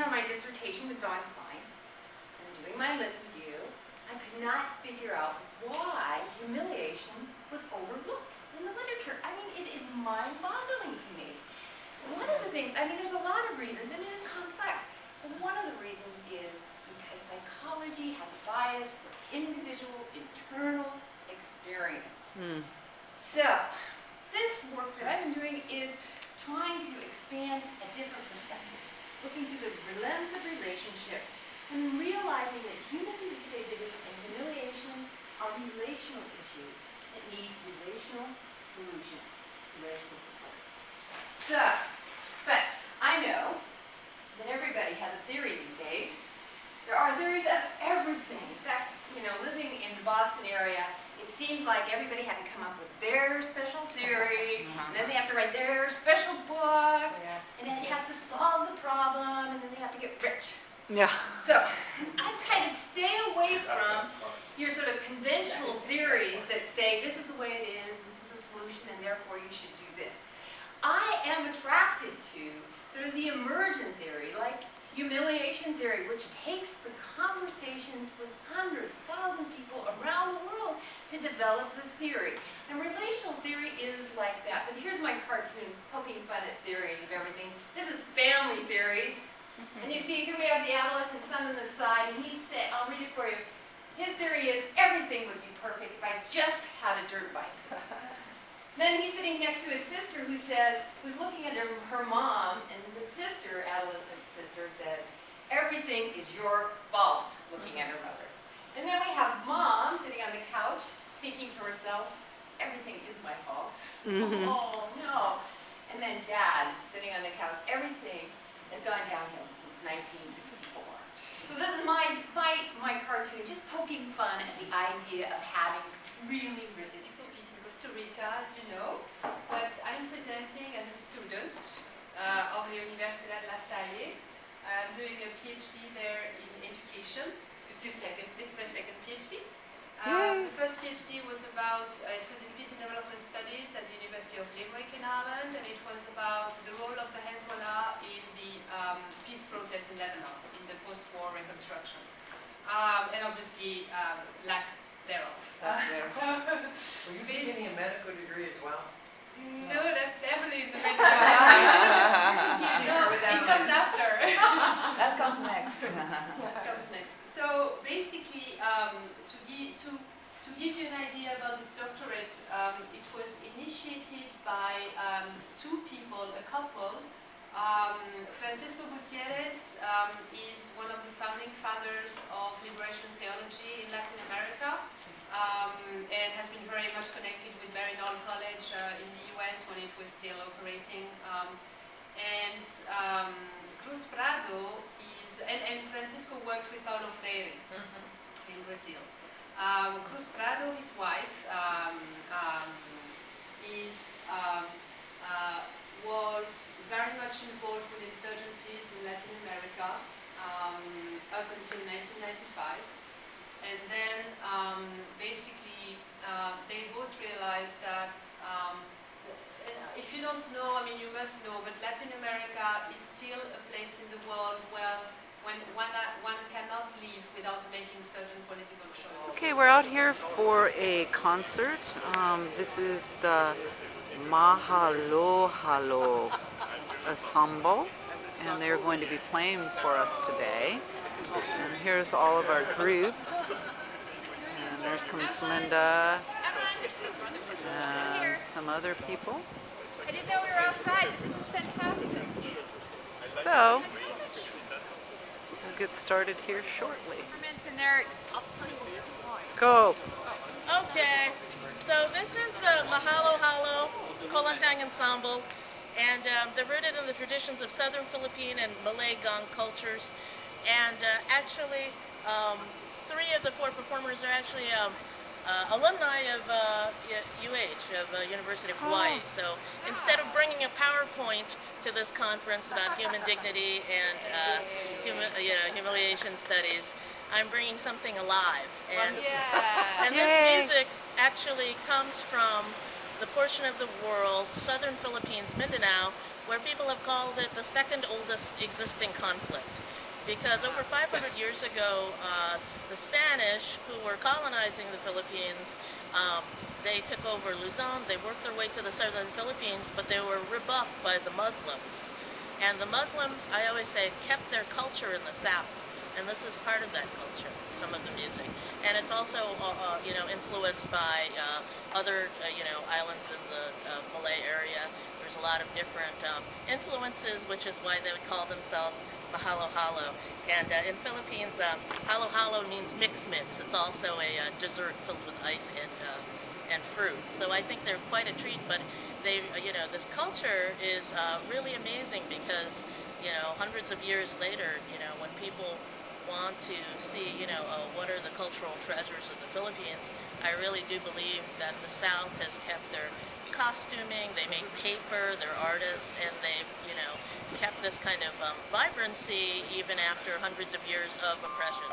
in on my dissertation with Don Klein and doing my lit review, I could not figure out why humiliation was overlooked in the literature. I mean, it is mind-boggling to me. One of the things, I mean, there's a lot of reasons, and it is complex, but one of the reasons is because psychology has a bias for individual internal experience. So, this work that I've been doing is trying to expand a different perspective, looking through the lens of relationship and realizing that human dignity and humiliation are relational issues that need relational solutions, relational support. So, but I know that everybody has a theory these days. There are theories of everything. In fact, living in the Boston area, it seemed like everybody had to come up with their special theory, and then they have to write their special book, and then it has to solve the problem, and then they have to get rich. Yeah. So I've tried to stay away from your sort of conventional theories that say this is the way it is, this is a solution, and therefore you should do this. I am attracted to sort of the emergent theory, like humiliation theory, which takes the conversations with hundreds, thousands of people around the world to develop the theory. And relational theory is like that. But here's my cartoon poking fun at theories of everything. This is family theories. And you see, here we have the adolescent son on the side, and he said, I'll read it for you. His theory is everything would be perfect if I just had a dirt bike. Then he's sitting next to his sister who's looking at her mom, and the sister, adolescent sister, says, everything is your fault, looking at her mother. And then we have mom sitting on the couch, thinking to herself, everything is my fault. Oh, no. And then dad, sitting on the couch, everything has gone downhill since 1964. So this is my cartoon, just poking fun at the idea of having really rigid. Costa Rica, as you know, but I'm presenting as a student of the Universidad de La Salle. I'm doing a PhD there in education. It's my second PhD. The first PhD was about, it was in peace and development studies at the University of Limerick in Ireland, and it was about the role of the Hezbollah in the peace process in Lebanon, in the post-war reconstruction. And obviously, lack thereof. Were you getting a medical degree as well? No, that's definitely in the medical degree. No, it comes after. That comes next. That comes next. So basically, to give you an idea about this doctorate, it was initiated by two people, a couple. Francisco Gutierrez is one of the founding fathers of liberation theology in Latin America, and has been very much connected with Maryknoll College in the US when it was still operating. Cruz Prado is, and Francisco worked with Paulo Freire in Brazil. Cruz Prado, his wife, was very much involved with insurgencies in Latin America up until 1995. And then basically they both realized that, if you don't know, I mean you must know, but Latin America is still a place in the world where when one cannot live without making certain political choices. Okay, we're out here for a concert. This is the Mahalohalo Ensemble, and they're going to be playing for us today. And here's all of our group. And there's comes Linda and some other people. I didn't know we were outside. This is fantastic. So, we'll get started here shortly. Go. Okay, so this is the Mahalohalo Kolantang Ensemble, and they're rooted in the traditions of Southern Philippine and Malay gong cultures. And actually, 3 of the 4 performers are actually alumni of University of Hawaii. So instead of bringing a PowerPoint to this conference about human dignity and humiliation studies, I'm bringing something alive. And this music actually comes from the portion of the world, southern Philippines, Mindanao, where people have called it the second oldest existing conflict. Because over 500 years ago, the Spanish, who were colonizing the Philippines, they took over Luzon, they worked their way to the southern Philippines, but they were rebuffed by the Muslims. And the Muslims, I always say, kept their culture in the south. And this is part of that culture, some of the music. And it's also, influenced by other, islands in the Malay area. There's a lot of different influences, which is why they would call themselves mahalo-halo. And in Philippines, halo-halo means mix-mix. It's also a dessert filled with ice and fruit. So I think they're quite a treat, but this culture is really amazing because, hundreds of years later, when people want to see, what are the cultural treasures of the Philippines, I really do believe that the South has kept their costuming, they make paper, they're artists, and they've, kept this kind of vibrancy even after hundreds of years of oppression.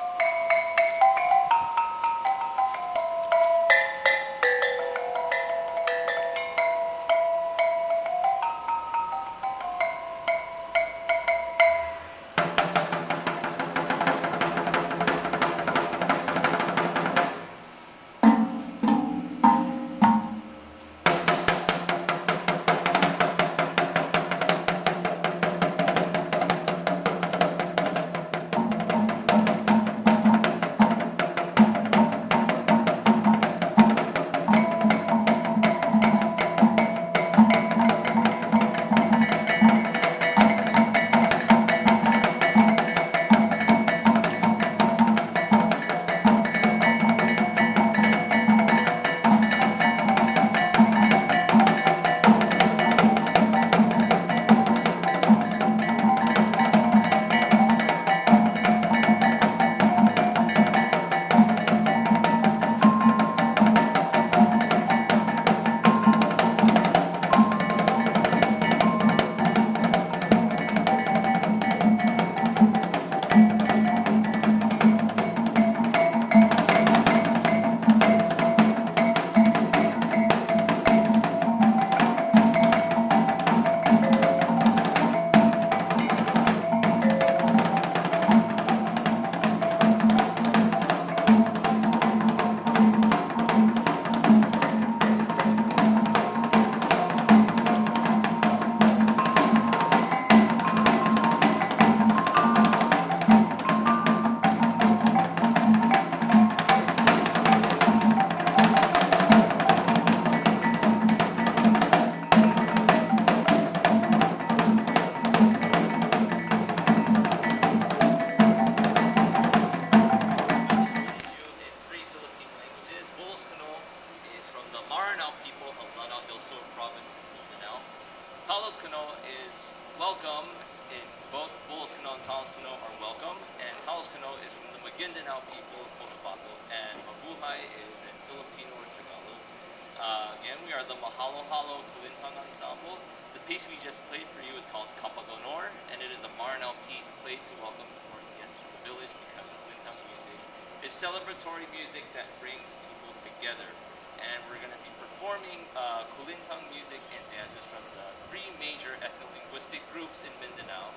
Again, we are the Mahalo Halo Kulintang Ensemble. The piece we just played for you is called Kapagonor, and it is a Maranao piece played to welcome important guests to the village because Kulintang music is celebratory music that brings people together. And we're going to be performing Kulintang music and dances from the three major ethno-linguistic groups in Mindanao: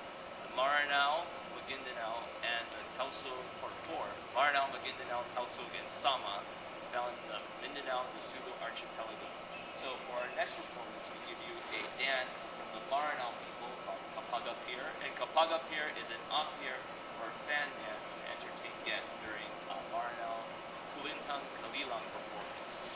the Maranao, Maguindanao, and the Tausug, or four, Maranao, Maguindanao, Tausug, and Sama, found in the Mindanao and the Sulu archipelago. So for our next performance, we give you a dance from the Maranao people called Kapagapir. And Kapagapir is an apir or fan dance to entertain guests during a Maranao Kulintang Kalilang performance.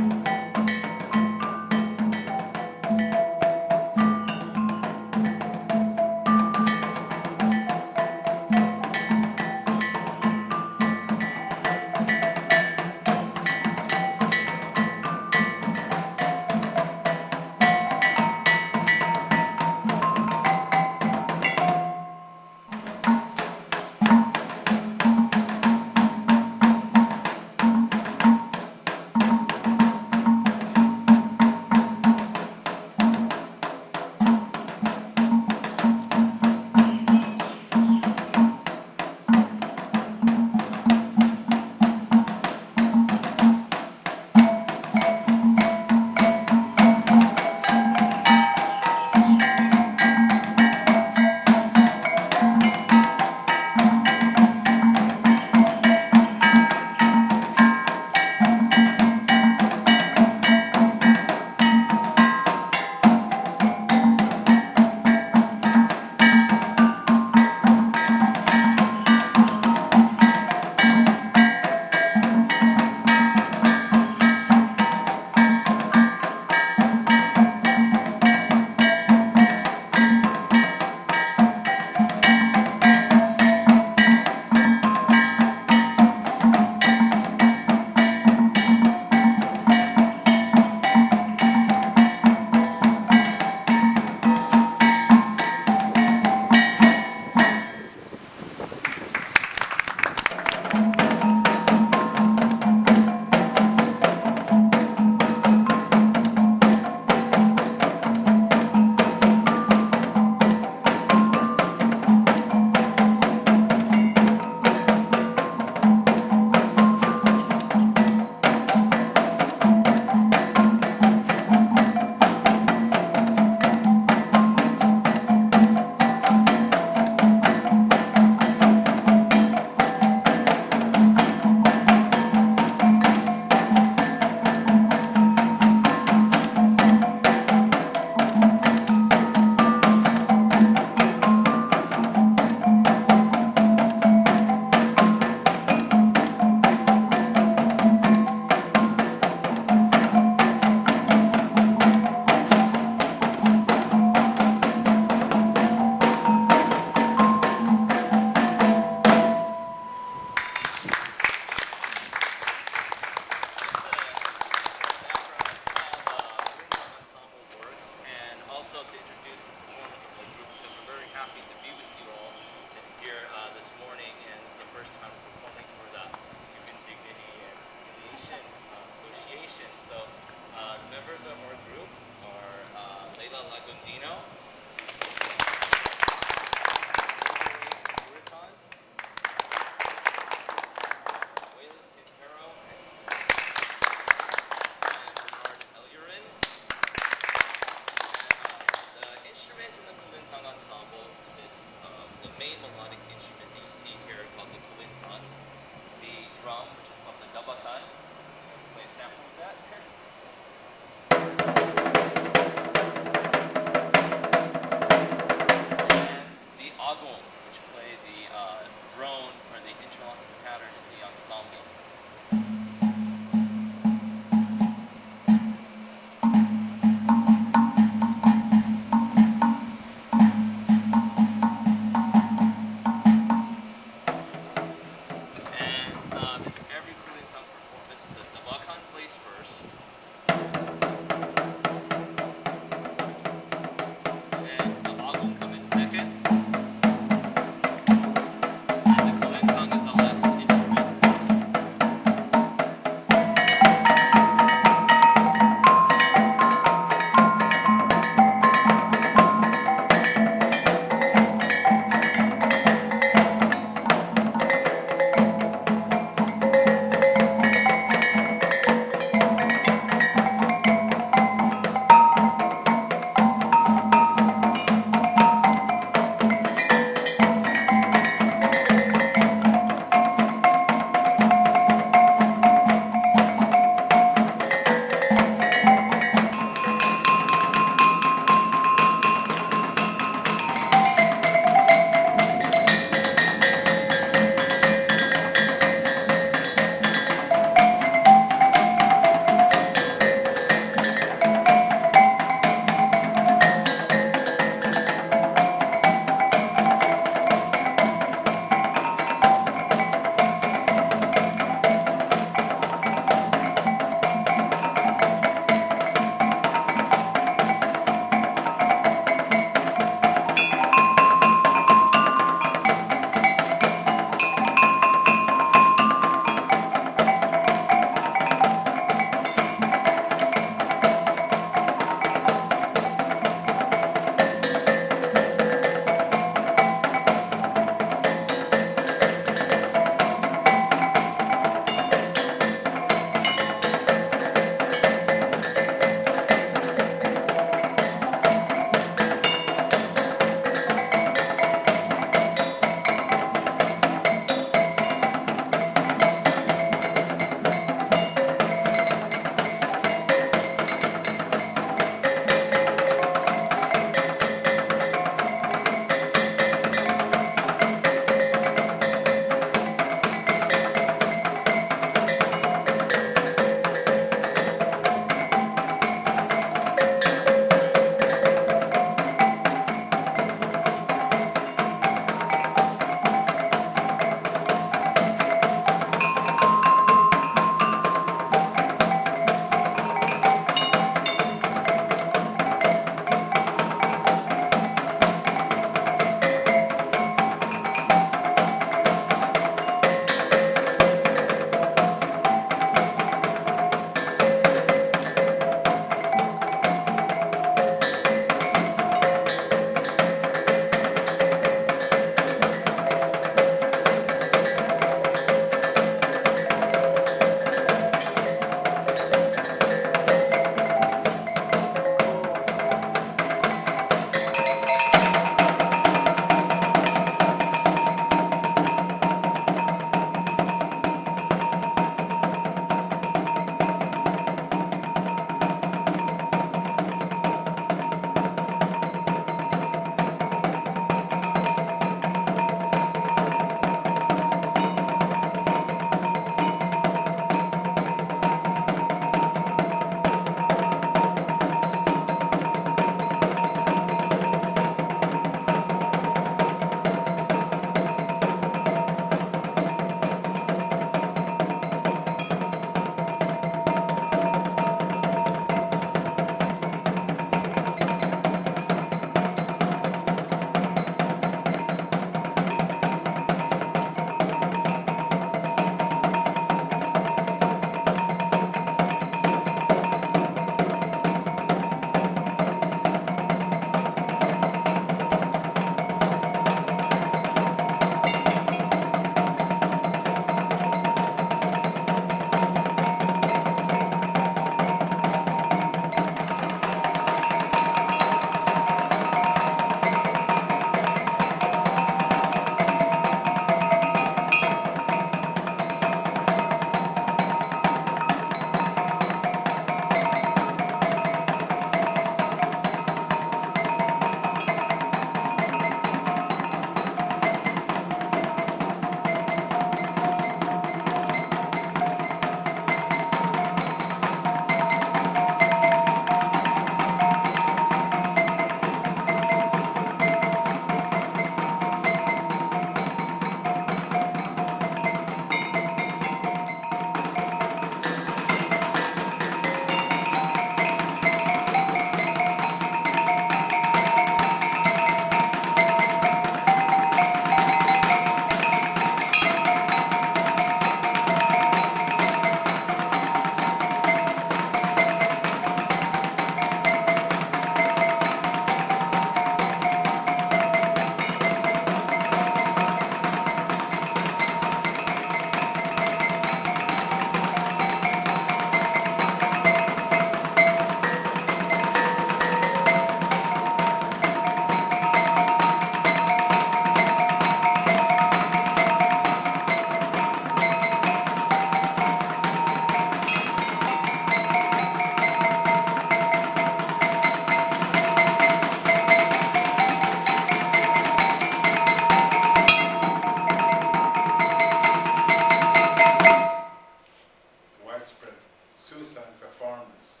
widespread suicides of farmers,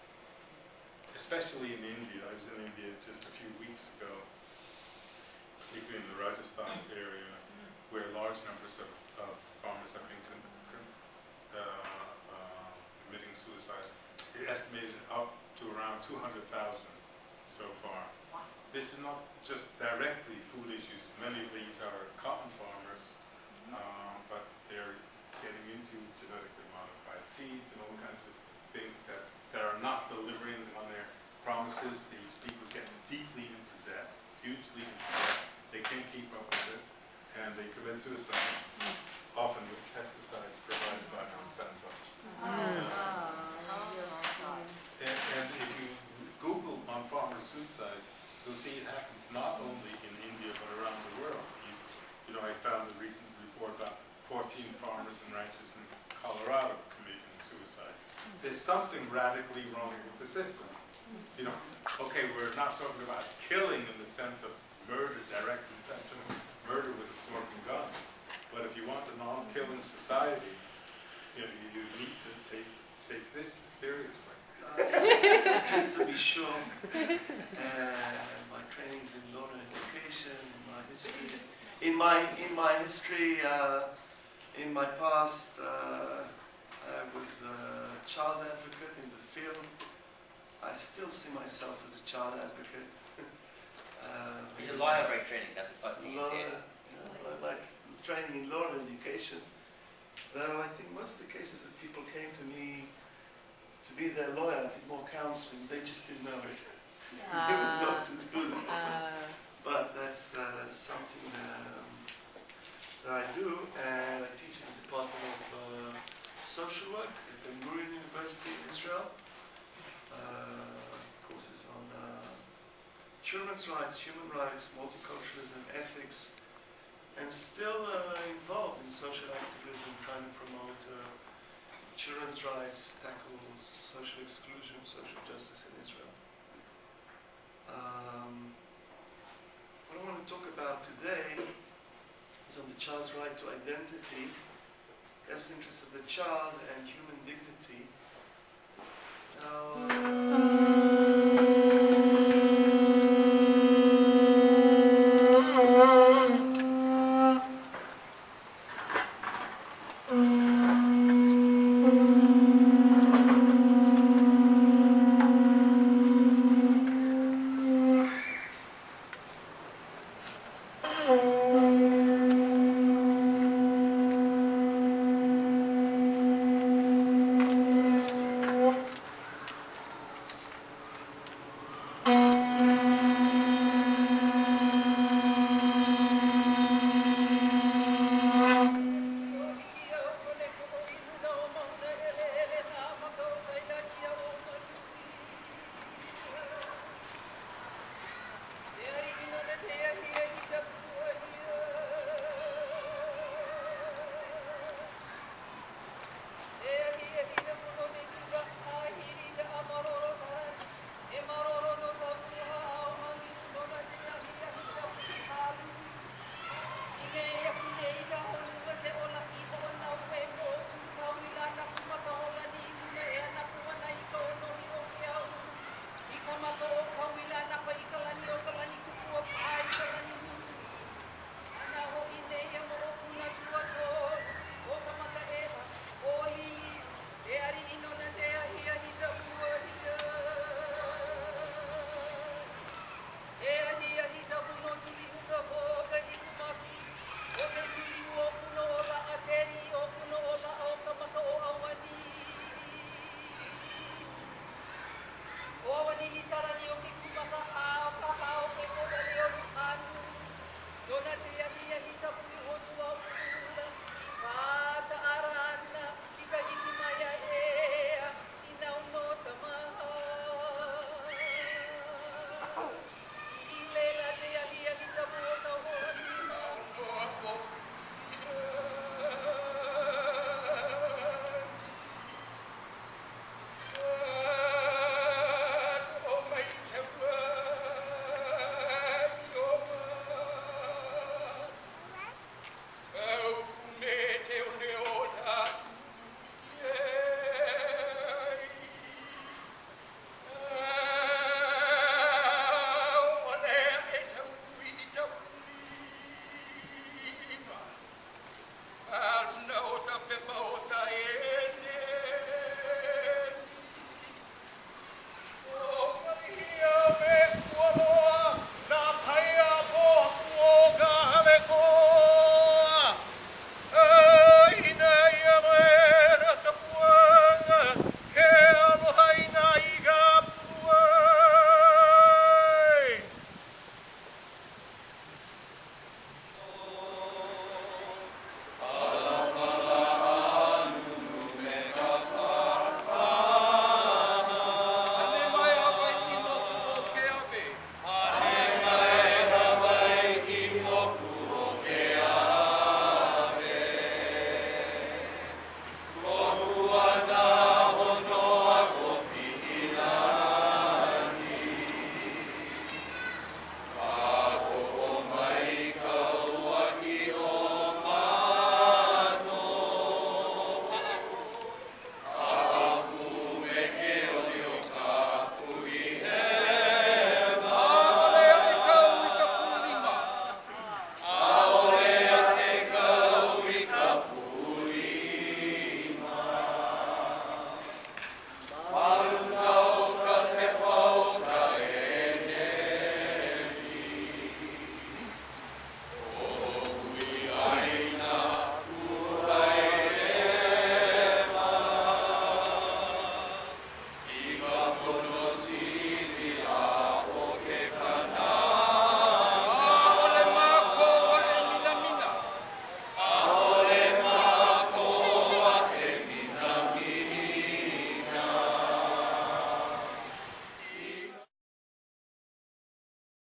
especially in India. I was in India just a few weeks ago, particularly in the Rajasthan area, where large numbers of farmers have been committing suicide. It estimated up to around 200,000 so far. This is not just directly food issues. Many of these are cotton farmers, but they're getting into genetically modified seeds and all kinds of things that are not delivering on their promises. These people get deeply into debt, hugely into debt. They can't keep up with it, and they commit suicide, often with pesticides provided by Monsanto. And if you Google on farmer suicides, you'll see it happens not only in India but around the world. You know, I found a recent report about 14 farmers and ranchers in Colorado committing suicide. There's something radically wrong with the system. You know, okay, we're not talking about killing in the sense of murder, direct intentional murder with a sword and gun. But if you want a non-killing society, you know, you need to take this seriously. Just to be sure, my training is in law and education, my history. In my history, in my past, I was a child advocate in the field. I still see myself as a child advocate. You're a lawyer by training, that's the first thing you say. My training in law and education. Though I think most of the cases that people came to me to be their lawyer, did more counseling, they just didn't know it. They didn't know what to do. But that's something that I do, and I teach in the Department of Social Work at Ben Gurion University in Israel. Courses on children's rights, human rights, multiculturalism, ethics, and still involved in social activism, trying to promote children's rights, tackle social exclusion, social justice in Israel. What I want to talk about today is on the child's right to identity, best interest of the child, and human dignity. Now,